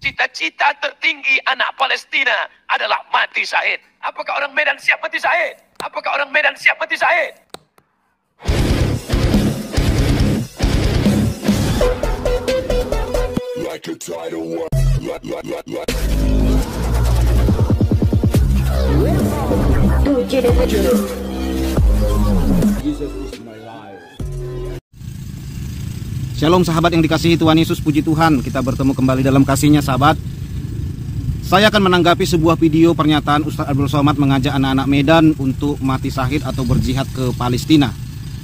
Cita-cita tertinggi anak Palestina adalah mati syahid. Apakah orang Medan siap mati syahid? Apakah orang Medan siap mati syahid? Like a tidal wave. Shalom sahabat yang dikasihi Tuhan Yesus, puji Tuhan, kita bertemu kembali dalam kasih-Nya sahabat. Saya akan menanggapi sebuah video pernyataan Ustadz Abdul Somad mengajak anak-anak Medan untuk mati syahid atau berjihad ke Palestina.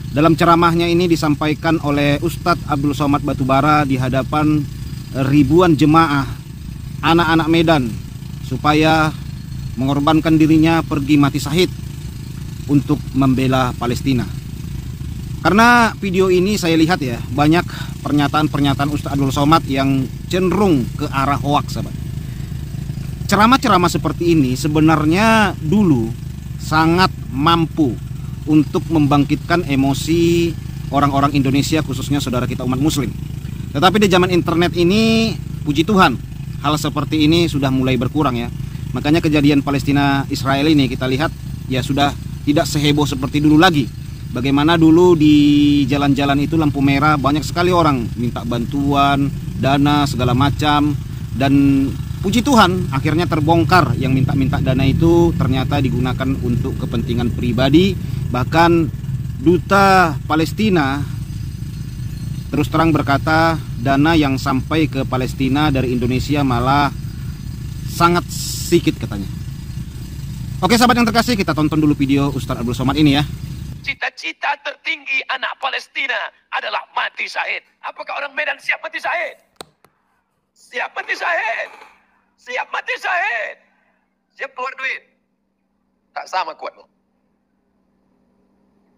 Dalam ceramahnya ini disampaikan oleh Ustadz Abdul Somad Batubara di hadapan ribuan jemaah anak-anak Medan supaya mengorbankan dirinya pergi mati syahid untuk membela Palestina. Karena video ini saya lihat ya, banyak pernyataan-pernyataan Ustadz Abdul Somad yang cenderung ke arah hoaks sahabat. Ceramah-ceramah seperti ini sebenarnya dulu sangat mampu untuk membangkitkan emosi orang-orang Indonesia, khususnya saudara kita umat muslim. Tetapi di zaman internet ini, puji Tuhan, hal seperti ini sudah mulai berkurang ya. Makanya kejadian Palestina Israel ini kita lihat ya sudah tidak seheboh seperti dulu lagi. Bagaimana dulu di jalan-jalan itu lampu merah, banyak sekali orang minta bantuan, dana, segala macam. Dan puji Tuhan akhirnya terbongkar yang minta-minta dana itu ternyata digunakan untuk kepentingan pribadi. Bahkan duta Palestina terus terang berkata dana yang sampai ke Palestina dari Indonesia malah sangat sedikit katanya. Oke sahabat yang terkasih, kita tonton dulu video Ustadz Abdul Somad ini ya. Cita-cita tertinggi anak Palestina adalah mati syahid. Apakah orang Medan siap mati syahid? Siap mati syahid. Siap mati syahid. Siap keluar duit. Tak sama kuatmu.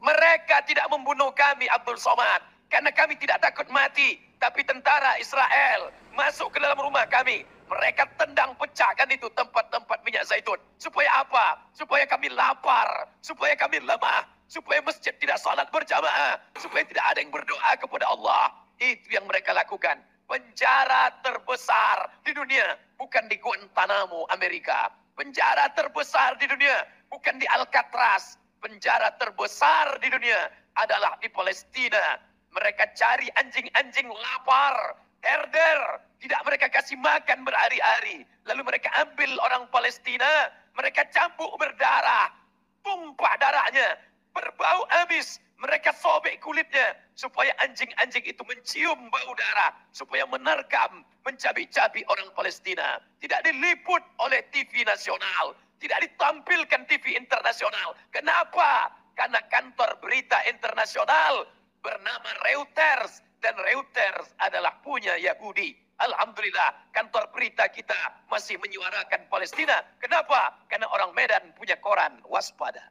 Mereka tidak membunuh kami Abdul Somad karena kami tidak takut mati. Tapi tentara Israel masuk ke dalam rumah kami. Mereka tendang pecahkan itu tempat-tempat minyak zaitun. Supaya apa? Supaya kami lapar. Supaya kami lemah. Supaya masjid tidak salat berjamaah. Supaya tidak ada yang berdoa kepada Allah. Itu yang mereka lakukan. Penjara terbesar di dunia bukan di Guantanamo, Amerika. Penjara terbesar di dunia bukan di Alcatraz. Penjara terbesar di dunia adalah di Palestina. Mereka cari anjing-anjing lapar, herder. Tidak mereka kasih makan berhari-hari. Lalu mereka ambil orang Palestina. Mereka campur berdarah. Tumpah darahnya. Berbau amis. Mereka sobek kulitnya. Supaya anjing-anjing itu mencium bau darah. Supaya menerkam, mencabi-cabi orang Palestina. Tidak diliput oleh TV nasional. Tidak ditampilkan TV internasional. Kenapa? Karena kantor berita internasional bernama Reuters. Dan Reuters adalah punya Yahudi. Alhamdulillah, kantor berita kita masih menyuarakan Palestina. Kenapa? Karena orang Medan punya koran, waspada.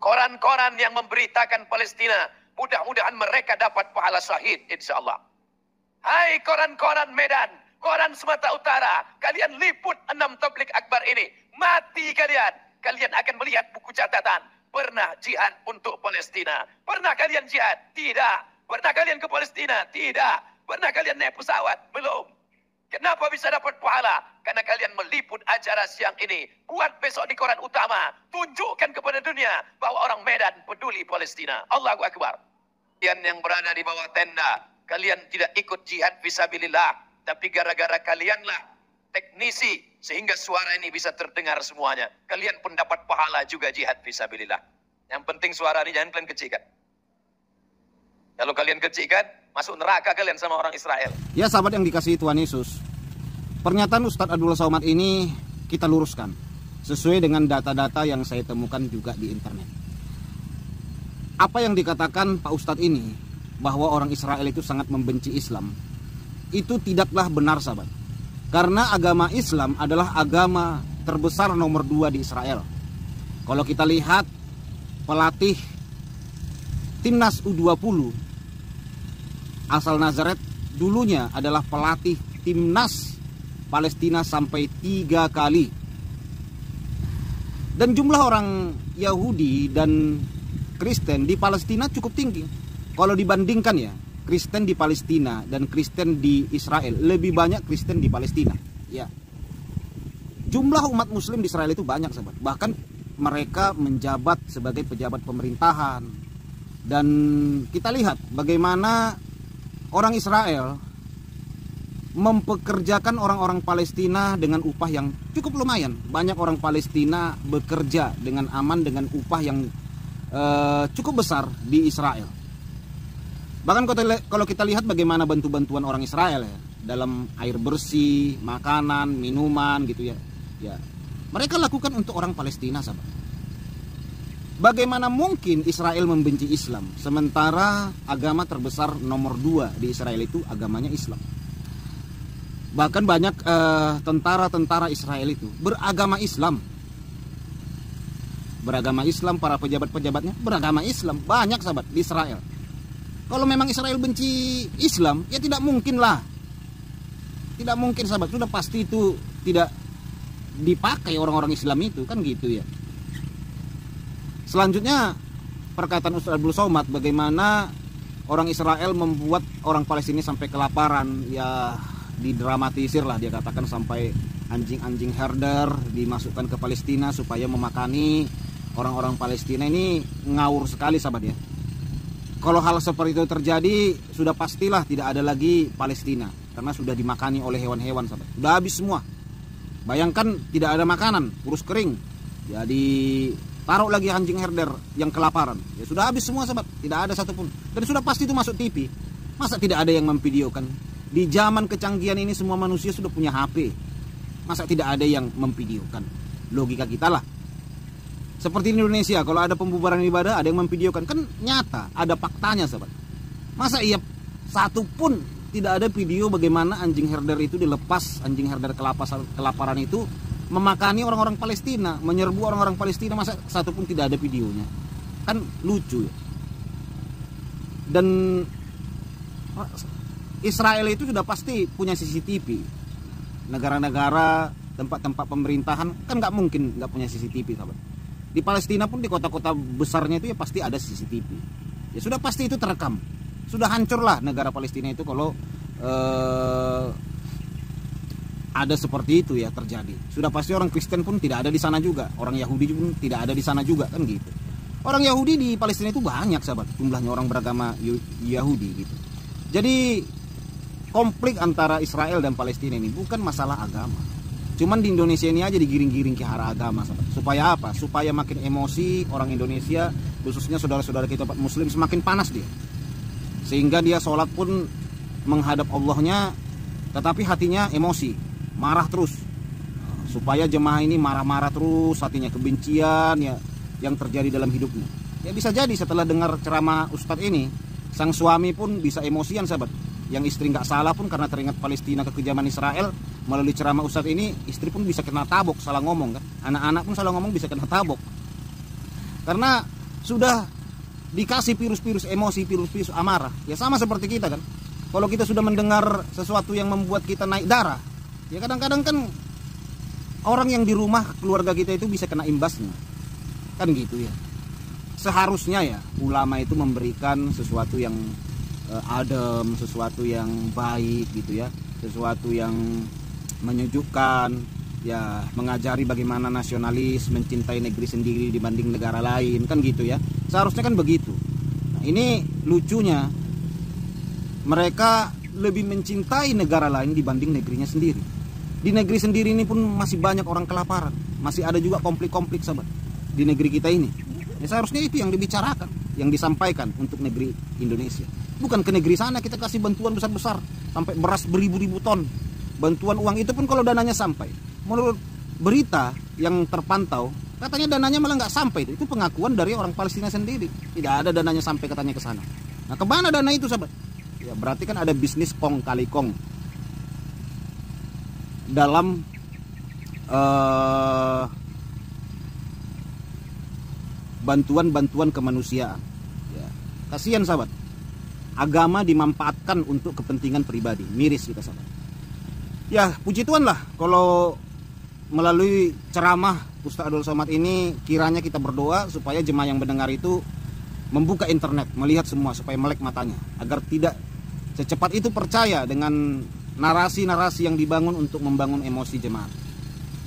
Koran-koran yang memberitakan Palestina, mudah-mudahan mereka dapat pahala syahid, insya Allah. Hai koran-koran Medan, koran Sumatera Utara, kalian liput 6 tabligh akbar ini. Mati kalian. Kalian akan melihat buku catatan. Pernah jihad untuk Palestina? Pernah kalian jihad? Tidak. Pernah kalian ke Palestina? Tidak. Pernah kalian naik pesawat? Belum. Kenapa bisa dapat pahala? Karena kalian meliput acara siang ini. Buat besok di koran utama. Tunjukkan kepada dunia bahwa orang Medan peduli Palestina. Allahu Akbar. Kalian yang berada di bawah tenda, kalian tidak ikut jihad fisabilillah. Tapi gara-gara kalianlah teknisi sehingga suara ini bisa terdengar semuanya. Kalian pun dapat pahala juga jihad fisabilillah. Yang penting suara ini jangan kalian kecilkan. Kalau kalian kecilkan, masuk neraka kalian sama orang Israel. Ya sahabat yang dikasihi Tuhan Yesus, pernyataan Ustadz Abdul Somad ini kita luruskan sesuai dengan data-data yang saya temukan juga di internet. Apa yang dikatakan Pak Ustadz ini bahwa orang Israel itu sangat membenci Islam, itu tidaklah benar sahabat. Karena agama Islam adalah agama terbesar nomor 2 di Israel. Kalau kita lihat pelatih timnas U20 asal Nazaret dulunya adalah pelatih timnas Palestina sampai 3 kali. Dan jumlah orang Yahudi dan Kristen di Palestina cukup tinggi. Kalau dibandingkan ya Kristen di Palestina dan Kristen di Israel. Lebih banyak Kristen di Palestina. Ya. Jumlah umat muslim di Israel itu banyak, sahabat. Bahkan mereka menjabat sebagai pejabat pemerintahan. Dan kita lihat bagaimana orang Israel mempekerjakan orang-orang Palestina dengan upah yang cukup lumayan. Banyak orang Palestina bekerja dengan aman dengan upah yang cukup besar di Israel. Bahkan kalau kita lihat bagaimana bantuan orang Israel ya, dalam air bersih, makanan, minuman gitu ya. Ya, mereka lakukan untuk orang Palestina, sahabat. Bagaimana mungkin Israel membenci Islam sementara agama terbesar nomor 2 di Israel itu agamanya Islam. Bahkan banyak tentara-tentara Israel itu beragama Islam. Beragama Islam, para pejabat-pejabatnya beragama Islam. Banyak, sahabat, di Israel. Kalau memang Israel benci Islam, ya tidak mungkin lah. Tidak mungkin, sahabat. Sudah pasti itu tidak dipakai orang-orang Islam itu, kan gitu ya. Selanjutnya perkataan Ustaz Abdul Somad bagaimana orang Israel membuat orang Palestina sampai kelaparan. Ya didramatisir lah, dia katakan sampai anjing-anjing herder dimasukkan ke Palestina supaya memakani orang-orang Palestina. Ini ngawur sekali, sahabat ya. Kalau hal seperti itu terjadi, sudah pastilah tidak ada lagi Palestina karena sudah dimakani oleh hewan-hewan, sahabat. Sudah habis semua. Bayangkan tidak ada makanan, kurus kering. Ya ditaruh lagi anjing herder yang kelaparan. Ya sudah habis semua, sahabat. Tidak ada satupun. Dan sudah pasti itu masuk TV. Masa tidak ada yang memvideokan? Di zaman kecanggihan ini semua manusia sudah punya HP. Masa tidak ada yang memvideokan? Logika kita lah. Seperti di Indonesia, kalau ada pembubaran ibadah ada yang memvideokan. Kan nyata, ada faktanya, sahabat. Masa iya satupun tidak ada video bagaimana anjing herder itu dilepas, anjing herder kelaparan itu memakani orang-orang Palestina, menyerbu orang-orang Palestina, masa satupun tidak ada videonya? Kan lucu ya. Dan Israel itu sudah pasti punya CCTV. Negara-negara, tempat-tempat pemerintahan kan nggak mungkin nggak punya CCTV, sahabat. Di Palestina pun di kota-kota besarnya itu ya pasti ada CCTV. Ya sudah pasti itu terekam. Sudah hancurlah negara Palestina itu kalau ada seperti itu ya terjadi. Sudah pasti orang Kristen pun tidak ada di sana juga, orang Yahudi pun tidak ada di sana juga, kan gitu. Orang Yahudi di Palestina itu banyak, sahabat, jumlahnya orang beragama Yahudi gitu. Jadi konflik antara Israel dan Palestina ini bukan masalah agama. Cuman di Indonesia ini aja digiring-giring ke arah agama, sahabat. Supaya apa? Supaya makin emosi orang Indonesia, khususnya saudara-saudara kita umat muslim, semakin panas dia. Sehingga dia sholat pun menghadap Allahnya, tetapi hatinya emosi, marah terus. Supaya jemaah ini marah-marah terus, hatinya kebencian ya yang terjadi dalam hidupnya. Ya bisa jadi setelah dengar ceramah Ustadz ini, sang suami pun bisa emosian, sahabat. Yang istri nggak salah pun karena teringat Palestina kekejaman Israel, melalui ceramah Ustadz ini istri pun bisa kena tabok, salah ngomong kan. Anak-anak pun salah ngomong bisa kena tabok. Karena sudah dikasih virus-virus emosi, virus-virus amarah. Ya sama seperti kita kan. Kalau kita sudah mendengar sesuatu yang membuat kita naik darah, ya kadang-kadang kan orang yang di rumah keluarga kita itu bisa kena imbasnya. Kan gitu ya. Seharusnya ya ulama itu memberikan sesuatu yang adem, sesuatu yang baik gitu ya, sesuatu yang menyejukkan, ya mengajari bagaimana nasionalis, mencintai negeri sendiri dibanding negara lain, kan gitu ya. Seharusnya kan begitu. Nah, ini lucunya mereka lebih mencintai negara lain dibanding negerinya sendiri. Di negeri sendiri ini pun masih banyak orang kelaparan, masih ada juga konflik-konflik, sahabat, di negeri kita ini. Ya seharusnya itu yang dibicarakan, yang disampaikan untuk negeri Indonesia. Bukan ke negeri sana kita kasih bantuan besar-besar sampai beras beribu-ribu ton. Bantuan uang itu pun kalau dananya sampai, menurut berita yang terpantau katanya dananya malah nggak sampai. Itu pengakuan dari orang Palestina sendiri, tidak ada dananya sampai katanya ke sana. Nah kemana dana itu, sahabat? Ya berarti kan ada bisnis kong kali kong dalam bantuan-bantuan kemanusiaan. Ya, kasihan, sahabat. Agama dimanfaatkan untuk kepentingan pribadi, miris kita, sahabat. Ya puji Tuhan lah kalau melalui ceramah Ustaz Abdul Somad ini kiranya kita berdoa supaya jemaah yang mendengar itu membuka internet, melihat semua supaya melek matanya, agar tidak secepat itu percaya dengan narasi-narasi yang dibangun untuk membangun emosi jemaat.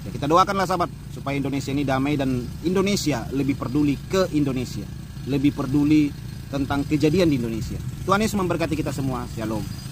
Ya, kita doakanlah sahabat supaya Indonesia ini damai dan Indonesia lebih peduli ke Indonesia, lebih peduli tentang kejadian di Indonesia. Tuhan Yesus memberkati kita semua. Shalom.